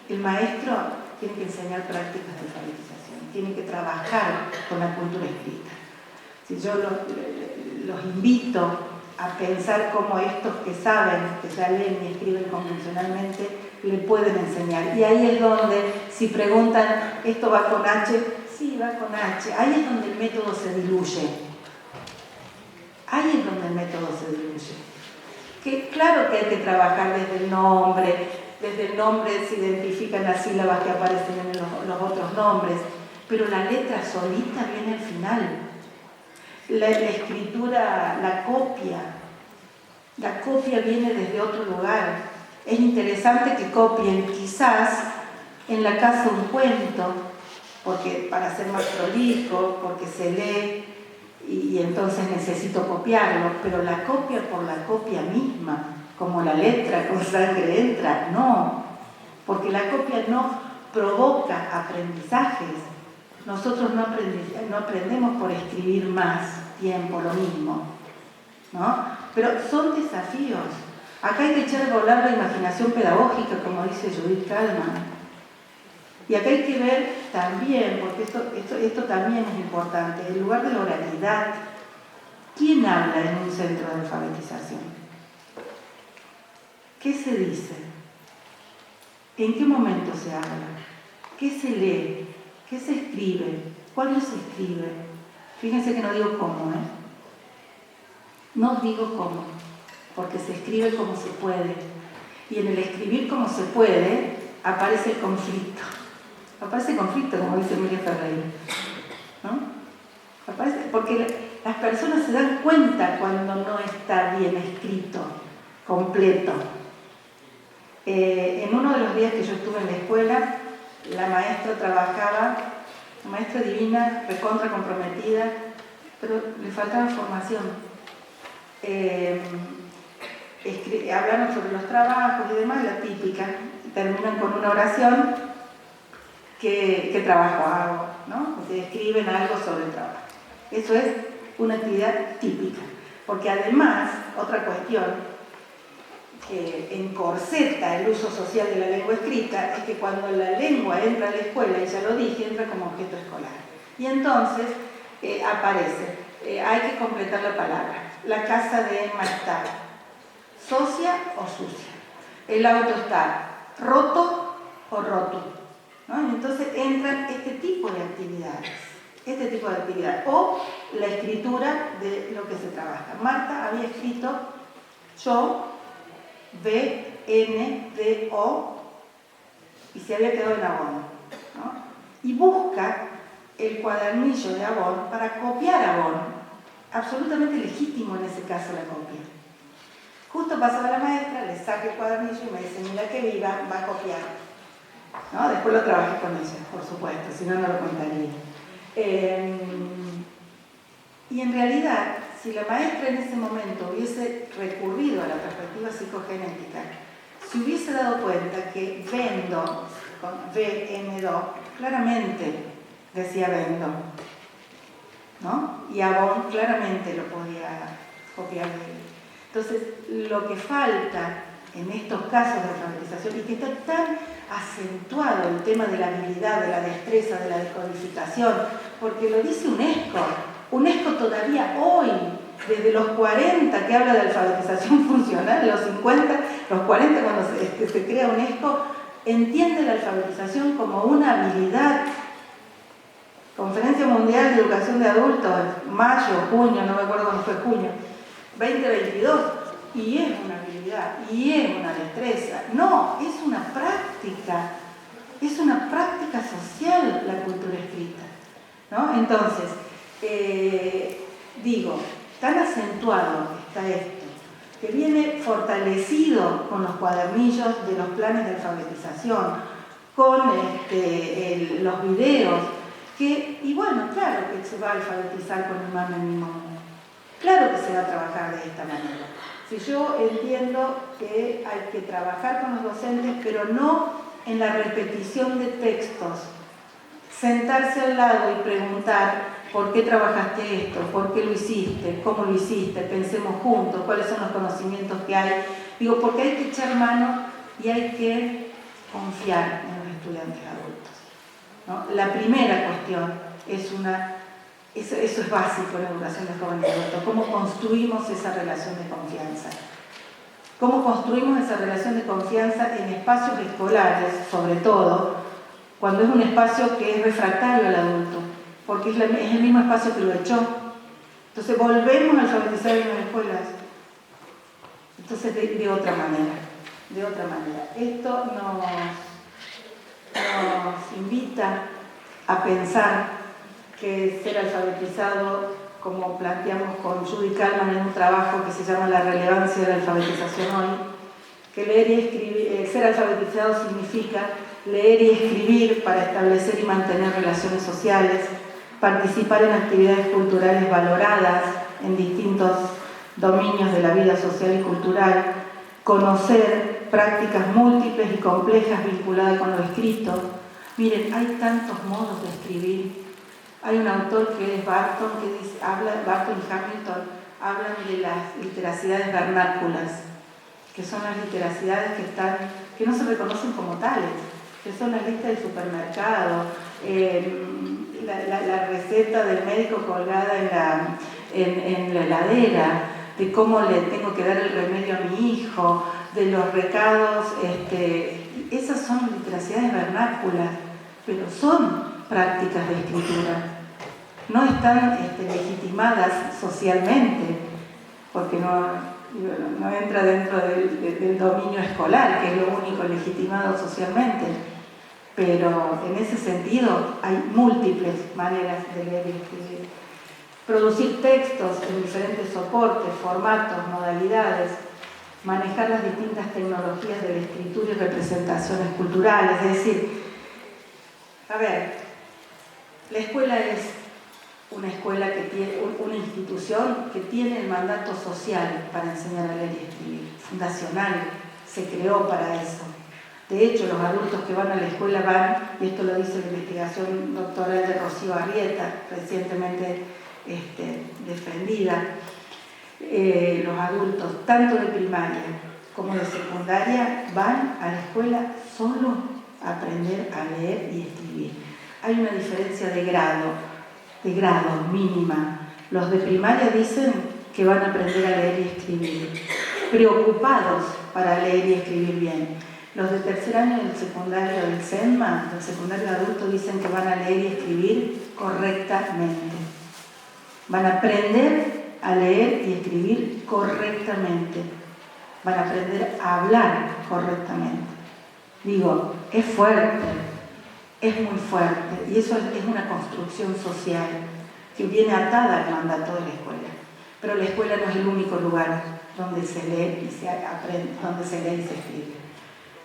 el maestro tiene que enseñar prácticas de alfabetización, tiene que trabajar con la cultura escrita. Si yo los invito a pensar cómo estos que saben, que ya leen y escriben convencionalmente, le pueden enseñar. Y ahí es donde, si preguntan, ¿esto va con H? Sí, va con H. Ahí es donde el método se diluye. Ahí es donde el método se diluye. Que claro que hay que trabajar desde el nombre se identifican las sílabas que aparecen en los otros nombres, pero la letra solita viene al final. La escritura, la copia viene desde otro lugar. Es interesante que copien quizás en la casa un cuento, porque para ser más prolijo, porque se lee y entonces necesito copiarlo, pero la copia por la copia misma, como la letra con sangre entra, no, porque la copia no provoca aprendizajes, nosotros no aprendemos por escribir más tiempo lo mismo, ¿no? Pero son desafíos. Acá hay que echar a volar la imaginación pedagógica, como dice Judith Kallman. Y acá hay que ver también, porque esto también es importante, el lugar de la oralidad. ¿Quién habla en un centro de alfabetización? ¿Qué se dice? ¿En qué momento se habla? ¿Qué se lee? ¿Qué se escribe? ¿Cuándo se escribe? Fíjense que no digo cómo, ¿eh? No digo cómo, porque se escribe como se puede. Y en el escribir como se puede, aparece el conflicto. Aparece el conflicto, como dice Emilia Ferreira, ¿no? Aparece, porque las personas se dan cuenta cuando no está bien escrito, completo. En uno de los días que yo estuve en la escuela, la maestra trabajaba, la maestra divina, recontra comprometida, pero le faltaba formación. Hablaron sobre los trabajos y demás, la típica, terminan con una oración, ¿qué trabajo hago? ¿No? O sea, escriben algo sobre el trabajo. Eso es una actividad típica, porque además, otra cuestión, que encorseta el uso social de la lengua escrita es que cuando la lengua entra a la escuela, y ya lo dije, entra como objeto escolar. Y entonces aparece, hay que completar la palabra. La casa de Emma está socia o sucia. El auto está roto o roto, ¿no? Y entonces entran este tipo de actividades. O la escritura de lo que se trabaja. Marta había escrito yo, B-N-D-O, y se había quedado en Avon, ¿no? Y busca el cuadernillo de Avon para copiar Avon. Absolutamente legítimo en ese caso la copia. Justo pasaba la maestra, le saca el cuadernillo y me dice, mira que viva, va a copiar, ¿no? Después lo trabajé con ella, por supuesto, si no, no lo contaría. Y en realidad, si la maestra en ese momento hubiese recurrido a la perspectiva psicogenética, se hubiese dado cuenta que vendo, con V-N-D-O, claramente decía vendo, ¿no? Y Avon claramente lo podía copiar de él. Entonces, lo que falta en estos casos de alfabetización, y que está tan acentuado el tema de la habilidad, de la destreza, de la decodificación, porque lo dice UNESCO. UNESCO todavía hoy, desde los 40 que habla de alfabetización funcional, los 50, los 40 cuando se crea UNESCO, entiende la alfabetización como una habilidad. Conferencia Mundial de Educación de Adultos, mayo, junio, no me acuerdo cuándo fue, junio, 2022, y es una habilidad, y es una destreza. No, es una práctica social la cultura escrita, ¿no? Entonces, tan acentuado está esto, que viene fortalecido con los cuadernillos de los planes de alfabetización, con los videos, y bueno, claro que se va a alfabetizar con el mame en mi mamá. Claro que se va a trabajar de esta manera. Si yo entiendo que hay que trabajar con los docentes, pero no en la repetición de textos, sentarse al lado y preguntar ¿por qué trabajaste esto? ¿Por qué lo hiciste? ¿Cómo lo hiciste? Pensemos juntos, ¿cuáles son los conocimientos que hay? Digo, porque hay que echar mano y hay que confiar en los estudiantes adultos, ¿no? La primera cuestión eso es básico en la educación de jóvenes adultos, cómo construimos esa relación de confianza. Cómo construimos esa relación de confianza en espacios escolares, sobre todo, cuando es un espacio que es refractario al adulto, porque es el mismo espacio que lo echó. Entonces volvemos a alfabetizar en las escuelas. Entonces de otra manera. Esto nos invita a pensar que ser alfabetizado, como planteamos con Judy Kallman en un trabajo que se llama La relevancia de la alfabetización hoy, que leer y escribir, ser alfabetizado significa leer y escribir para establecer y mantener relaciones sociales, participar en actividades culturales valoradas en distintos dominios de la vida social y cultural, conocer prácticas múltiples y complejas vinculadas con lo escrito. Miren, hay tantos modos de escribir. Hay un autor que es Barton, Barton y Hamilton hablan de las literacidades vernáculas, que son las literacidades que no se reconocen como tales, que son las listas del supermercado, la receta del médico colgada en la heladera, de cómo le tengo que dar el remedio a mi hijo, de los recados, esas son literacidades vernáculas, pero son prácticas de escritura. No están legitimadas socialmente, porque no entra dentro del dominio escolar, que es lo único legitimado socialmente. Pero en ese sentido hay múltiples maneras de leer y escribir. Producir textos en diferentes soportes, formatos, modalidades, manejar las distintas tecnologías de la escritura y representaciones culturales. Es decir, la escuela es una escuela que tiene una institución que tiene el mandato social para enseñar a leer y escribir, fundacional, se creó para eso. De hecho, los adultos que van a la escuela van, y esto lo dice la investigación doctoral de Rocío Arrieta, recientemente defendida, los adultos, tanto de primaria como de secundaria, van a la escuela solo a aprender a leer y escribir. Hay una diferencia de grado mínima. Los de primaria dicen que van a aprender a leer y escribir, preocupados para leer y escribir bien. Los de tercer año del secundario del SENMA, del secundario adulto, dicen que van a leer y escribir correctamente. Van a aprender a leer y escribir correctamente. Van a aprender a hablar correctamente. Digo, es fuerte, es muy fuerte, y eso es una construcción social que viene atada al mandato de la escuela. Pero la escuela no es el único lugar donde se lee y se aprende, donde se lee y se escribe.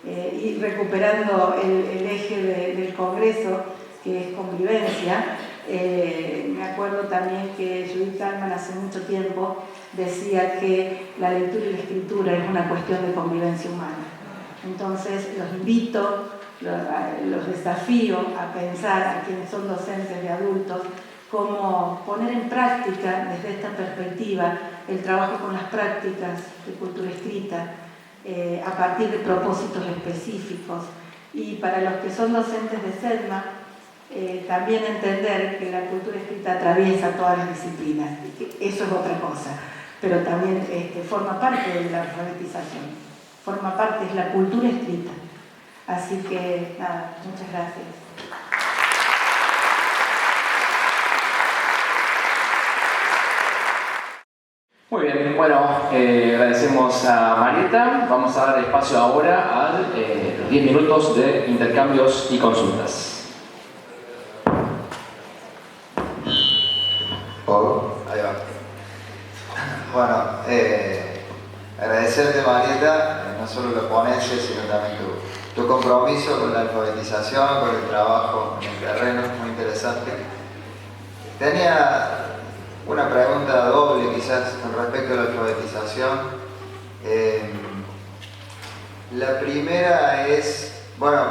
Y recuperando el eje del Congreso, que es convivencia, me acuerdo también que Judith Talman hace mucho tiempo decía que la lectura y la escritura es una cuestión de convivencia humana. Entonces los invito, los desafío a pensar a quienes son docentes de adultos, cómo poner en práctica desde esta perspectiva el trabajo con las prácticas de cultura escrita, a partir de propósitos específicos. Y para los que son docentes de SEDMA, también entender que la cultura escrita atraviesa todas las disciplinas, y que eso es otra cosa, pero también forma parte de la alfabetización, forma parte, es la cultura escrita. Así que nada, muchas gracias. Muy bien, bueno, agradecemos a Marieta. Vamos a dar espacio ahora a los 10 minutos de intercambios y consultas. Ahí va. Bueno, agradecerte, Marieta, no solo la ponencia, sino también tu compromiso con la alfabetización, con el trabajo en el terreno, muy interesante. Tenía una pregunta doble quizás con respecto a la alfabetización. La primera es, bueno,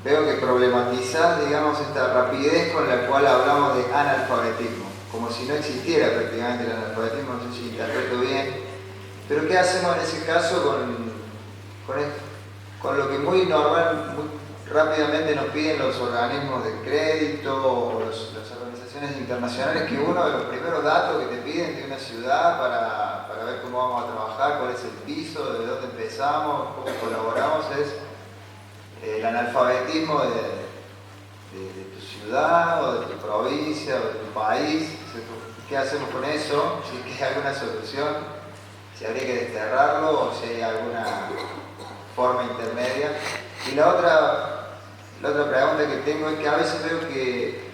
veo que problematizás, digamos, esta rapidez con la cual hablamos de analfabetismo, como si no existiera prácticamente el analfabetismo, no sé si interpreto bien, pero ¿qué hacemos en ese caso con lo que muy normal, muy rápidamente nos piden los organismos de crédito o las organizaciones internacionales, que uno de los primeros datos que te piden de una ciudad para ver cómo vamos a trabajar, cuál es el piso, de dónde empezamos, cómo colaboramos, es el analfabetismo de tu ciudad o de tu provincia o de tu país? ¿Qué hacemos con eso? Si hay alguna solución, si habría que desterrarlo o si hay alguna forma intermedia. Y la otra pregunta que tengo es que a veces veo que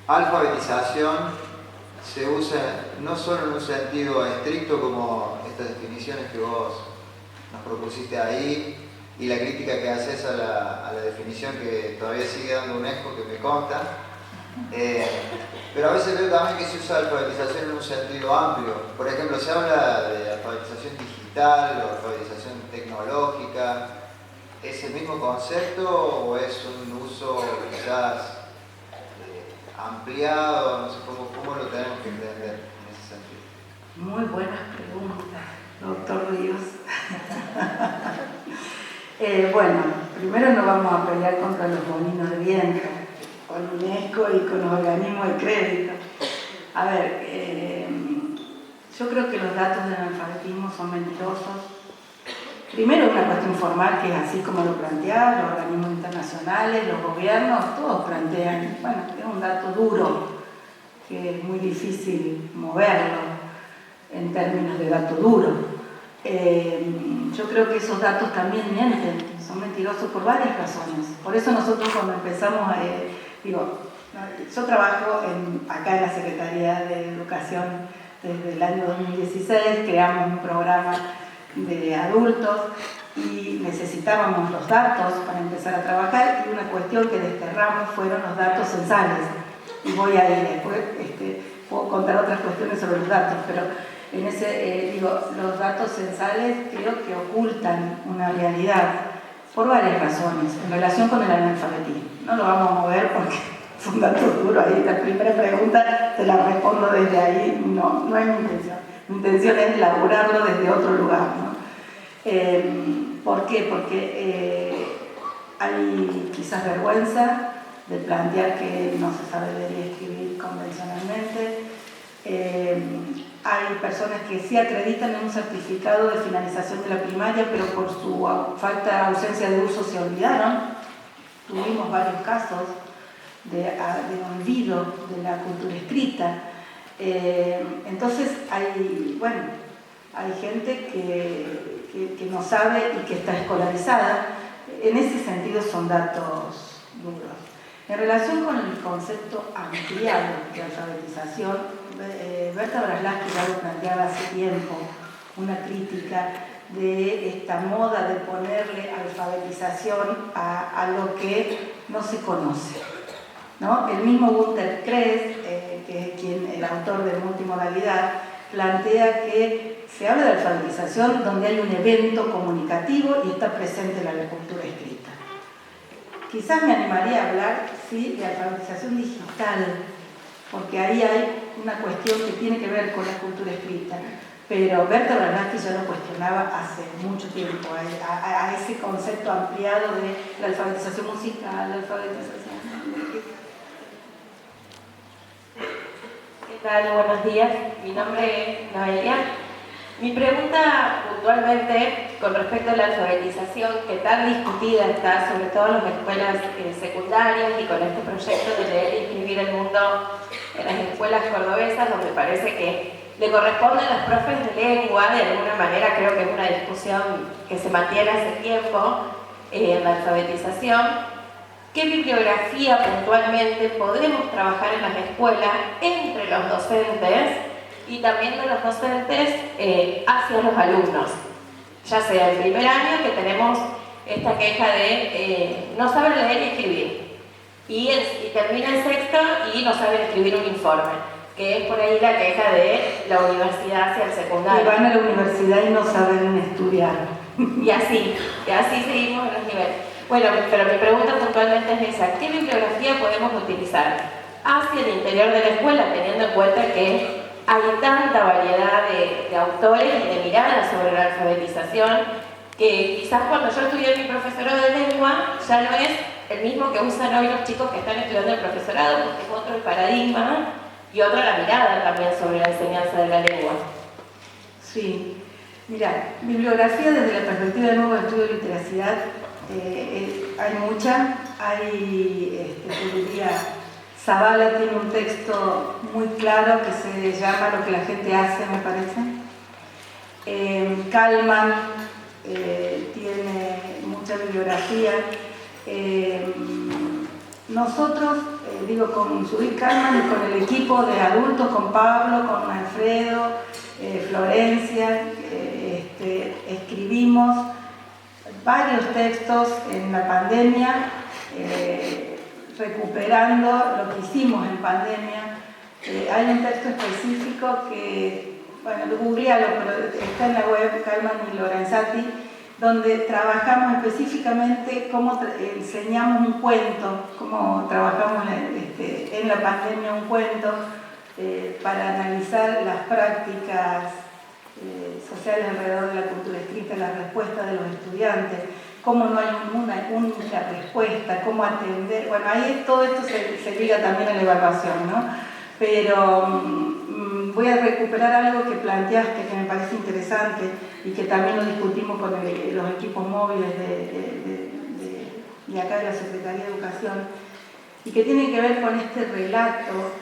alfabetización se usa no solo en un sentido estricto como estas definiciones que vos nos propusiste ahí y la crítica que haces a la definición que todavía sigue dando un eco que me consta, pero a veces veo también que se usa alfabetización en un sentido amplio. Por ejemplo, se habla de alfabetización digital o alfabetización tecnológica. ¿Es el mismo concepto o es un uso quizás ampliado, no sé cómo lo tenemos que entender en ese sentido. Muy buenas preguntas, doctor Ríos. Bueno, primero no vamos a pelear contra los molinos de viento, con UNESCO y con los organismos de crédito. A ver, yo creo que los datos del analfabetismo son mentirosos. Primero, una cuestión formal que es así como lo plantean los organismos internacionales, los gobiernos, todos plantean, bueno, es un dato duro, que es muy difícil moverlo en términos de dato duro. Yo creo que esos datos también mienten, son mentirosos por varias razones. Por eso nosotros cuando empezamos, yo trabajo acá en la Secretaría de Educación desde el año 2016, creamos un programa de adultos y necesitábamos los datos para empezar a trabajar, y una cuestión que desterramos fueron los datos censales. Y voy a ir después, puedo contar otras cuestiones sobre los datos, pero en ese, los datos censales creo que ocultan una realidad por varias razones en relación con el analfabetismo. No lo vamos a mover porque es un dato duro ahí. La primera pregunta te la respondo desde ahí, no es mi intención. Mi intención es elaborarlo desde otro lugar, ¿no? ¿Por qué? Porque hay quizás vergüenza de plantear que no se sabe leer y escribir convencionalmente. Hay personas que sí acreditan en un certificado de finalización de la primaria, pero por su ausencia de uso se olvidaron. Tuvimos varios casos de olvido de la cultura escrita. Entonces hay gente que no sabe y que está escolarizada. En ese sentido son datos duros. En relación con el concepto ampliado de alfabetización, Berta Braslavsky ya lo planteaba hace tiempo, una crítica de esta moda de ponerle alfabetización a lo que no se conoce, ¿no? El mismo Günter Kress, que es el autor de Multimodalidad, plantea que se habla de alfabetización donde hay un evento comunicativo y está presente la cultura escrita. Quizás me animaría a hablar, sí, de alfabetización digital, porque ahí hay una cuestión que tiene que ver con la cultura escrita, pero Berta Braslavsky ya lo cuestionaba hace mucho tiempo, a ese concepto ampliado de la alfabetización musical, la alfabetización. ¿Qué tal? Buenos días, mi nombre es Noelia. Mi pregunta puntualmente con respecto a la alfabetización, que tan discutida está, sobre todo en las escuelas secundarias y con este proyecto de leer y escribir el mundo en las escuelas cordobesas, donde parece que le corresponde a los profes de lengua, de alguna manera creo que es una discusión que se mantiene hace tiempo en la alfabetización. ¿Qué bibliografía puntualmente podemos trabajar en las escuelas entre los docentes y también de los docentes hacia los alumnos? Ya sea el primer año, que tenemos esta queja de no saber leer y escribir, y termina el sexto y no saben escribir un informe, que es por ahí la queja de la universidad hacia el secundario. Y van a la universidad y no saben estudiar. Y así seguimos en los niveles. Bueno, pero mi pregunta puntualmente es esa: ¿qué bibliografía podemos utilizar hacia el interior de la escuela, teniendo en cuenta que hay tanta variedad de autores y de miradas sobre la alfabetización, que quizás cuando yo estudié mi profesorado de lengua ya no es el mismo que usan hoy los chicos que están estudiando el profesorado, porque es otro el paradigma y otra la mirada también sobre la enseñanza de la lengua? Sí, mira, bibliografía desde la perspectiva del nuevo estudio de literacidad, hay mucha. Yo diría, Zavala tiene un texto muy claro que se llama Lo que la gente hace, me parece. Kalman tiene mucha bibliografía. Nosotros, con Judith Kalman y con el equipo de adultos, con Pablo, con Alfredo, Florencia, escribimos varios textos en la pandemia, recuperando lo que hicimos en pandemia. Hay un texto específico que, lo googlealo, pero está en la web, Kalman y Lorenzati, donde trabajamos específicamente cómo enseñamos un cuento, cómo trabajamos en la pandemia un cuento para analizar las prácticas sociales alrededor de la cultura escrita, las respuestas de los estudiantes, cómo no hay una única respuesta, cómo atender. Bueno, ahí todo esto se liga también a la evaluación, ¿no? Pero voy a recuperar algo que planteaste que me parece interesante y que también lo discutimos con los equipos móviles de acá de la Secretaría de Educación, y que tiene que ver con este relato,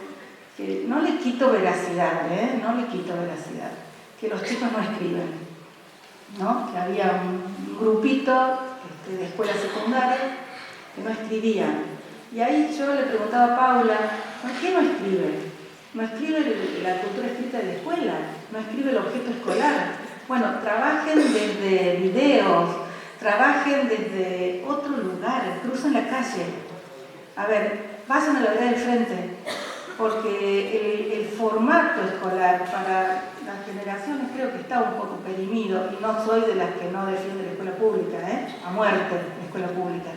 que no le quito veracidad, no le quito veracidad, que los chicos no escriben, ¿no? Que había un grupito de escuela secundaria que no escribían. Y ahí yo le preguntaba a Paula, ¿por qué no escriben? No escribe la cultura escrita de la escuela, no escribe el objeto escolar. Bueno, trabajen desde videos, trabajen desde otro lugar, crucen la calle. A ver, vayan a la vereda del frente, porque el formato escolar para las generaciones creo que está un poco perimido, y no soy de las que no defiende la escuela pública, a muerte la escuela pública.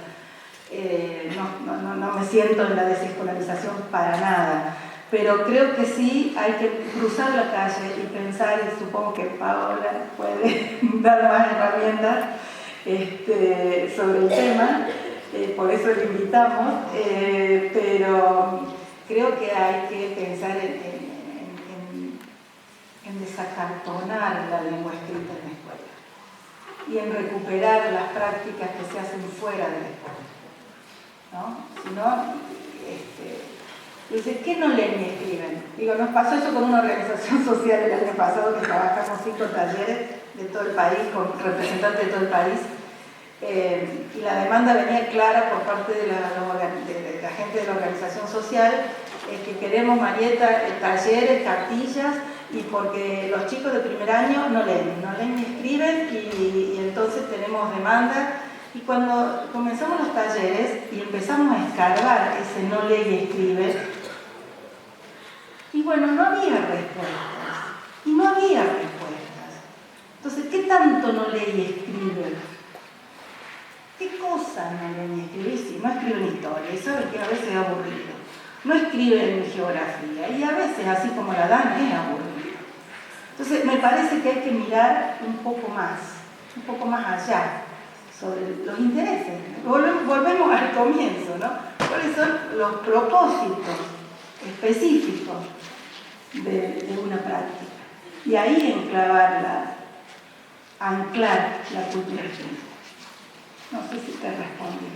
No me siento en la desescolarización para nada, pero creo que sí hay que cruzar la calle y pensar, y supongo que Paola puede dar más herramientas sobre el tema, por eso le invitamos, pero creo que hay que pensar en desacartonar la lengua escrita en la escuela y en recuperar las prácticas que se hacen fuera de la escuela, ¿no? Si no, dice, ¿qué no leen ni escriben? Digo, nos pasó eso con una organización social el año pasado, que trabajamos 5 talleres de todo el país, con representantes de todo el país, y la demanda venía clara por parte de la gente de la organización social, que queremos, Marieta, talleres, cartillas, y porque los chicos de primer año no leen ni escriben, y entonces tenemos demanda. Y cuando comenzamos los talleres y empezamos a escarbar ese no lee y escribe, y bueno, no había respuestas. Entonces, ¿qué tanto no lee y escribe? ¿Qué cosa no lee y escribe? Sí, no escribe en historia, y sabe que a veces es aburrido. No escribe en geografía, y a veces, así como la dan, es aburrido. Entonces, me parece que hay que mirar un poco más allá, sobre los intereses. Volvemos al comienzo, ¿no? ¿Cuáles son los propósitos específicos de una práctica? Y ahí anclar la cultura escrita. No sé si te respondí.